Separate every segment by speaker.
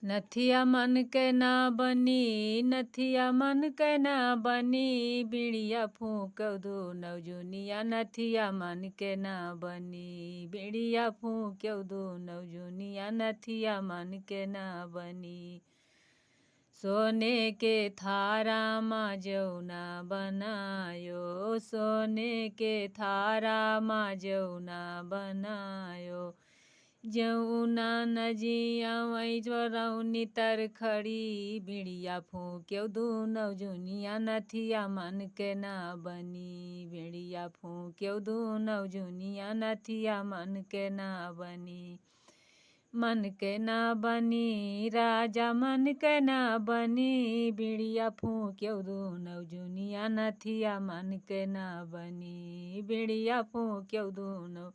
Speaker 1: नथिया मन के ना बनी, नथिया मन के ना बनी, बीड़िया फूक दो नवजुनिया। नथिया मन के ना बनी, बीड़िया फूक दो नवजुनिया। नथिया मन के ना बनी। सोने के थारा माँ जौना बनायो, सोने के थारा माँ जौना बनायो। जौना नजिया वही जोरौनी तर खड़ी, बीड़िया फूक्यो दू नवजुनिया। नथिया मन के ना बनी, बीड़िया फूक्यो दू नवजुनिया। नथिया मन के ना बनी। मन के ना बनी, राजा मन के ना बनी, बीड़िया फूक्यो दू नवजुनिया। नथिया मन के ना बनी, बीड़िया फूक्यो दू नव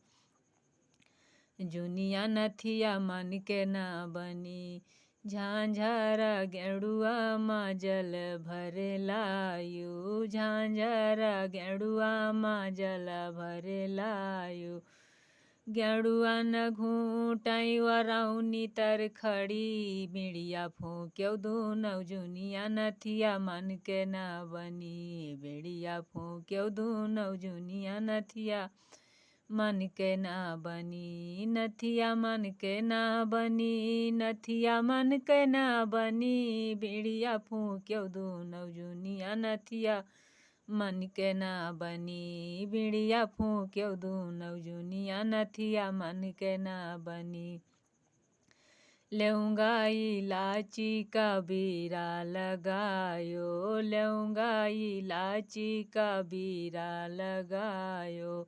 Speaker 1: जुनिया। नथिया मन के ना बनी। झांझर गेड़ुआ माँ जल भर लायु, झांझर गेड़ुआ माँ जल भर लायु। गेड़ुआ न घूटाई वरौनी तर खड़ी, बीड़िया फूक्यो दू नवजुनिया। नथिया मन के ना बनी, बीड़िया फूक्यो दू नवजुनिया। नथिया मन के ना बनी, नथिया मन के ना बनी, नथिया मन के ना बनी, बीड़िया फूक्यो दू नवजुनिया। नथिया मन के ना बनी, बीड़िया फूक्यो दू नवजुनिया। नथिया मन के ना बनी। लौंगा इलाची का बीरा लगायो, लौंगा इलाची का बीरा लगायो।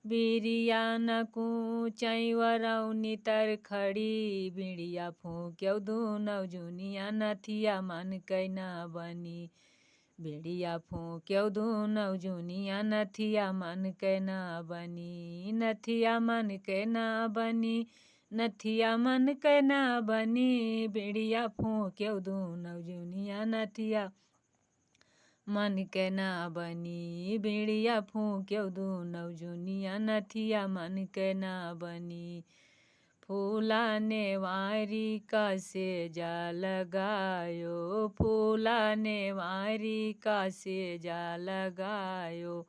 Speaker 1: बीरिया न कूचाई वरौनी तर खड़ी, बीड़िया फूक्यो दू नवजुनिया। नथिया मन के ना बनी, बीड़िया फूक्यो दू नवजुनिया। नथिया मन के ना बनी, नथिया मन के ना बनी, नथिया मन के ना बनी, बीड़िया फूक्यो दू नवजुनिया। नथिया मन के ना बनी, बीड़िया फूक्यो दू नवजुनिया। नथिया मन के ना बनी। फूला नेवारी का सेजा लगायो, फूला नेवारी का सेजा लगायो।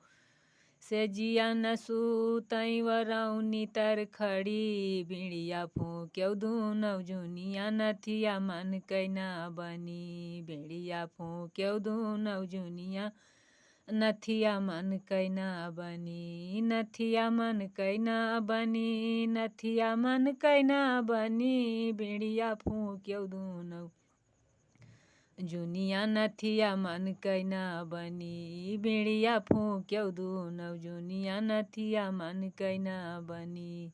Speaker 1: सेजिया न सूतई वरौनी तर खड़ी, बीड़िया फूक्यो दू नवजुनिया। नथिया मन के ना बनी, बीड़िया फूक्यो दू नवजुनिया। नथिया मन के ना बनी, नथिया मन के ना बनी, नथिया मन के ना बनी, बीड़िया फूक्यो दू नव जुनिया। नथिया मन के ना बनी, बीड़िया फूक्यो दू नवजुनिया। नथिया मन के ना बनी।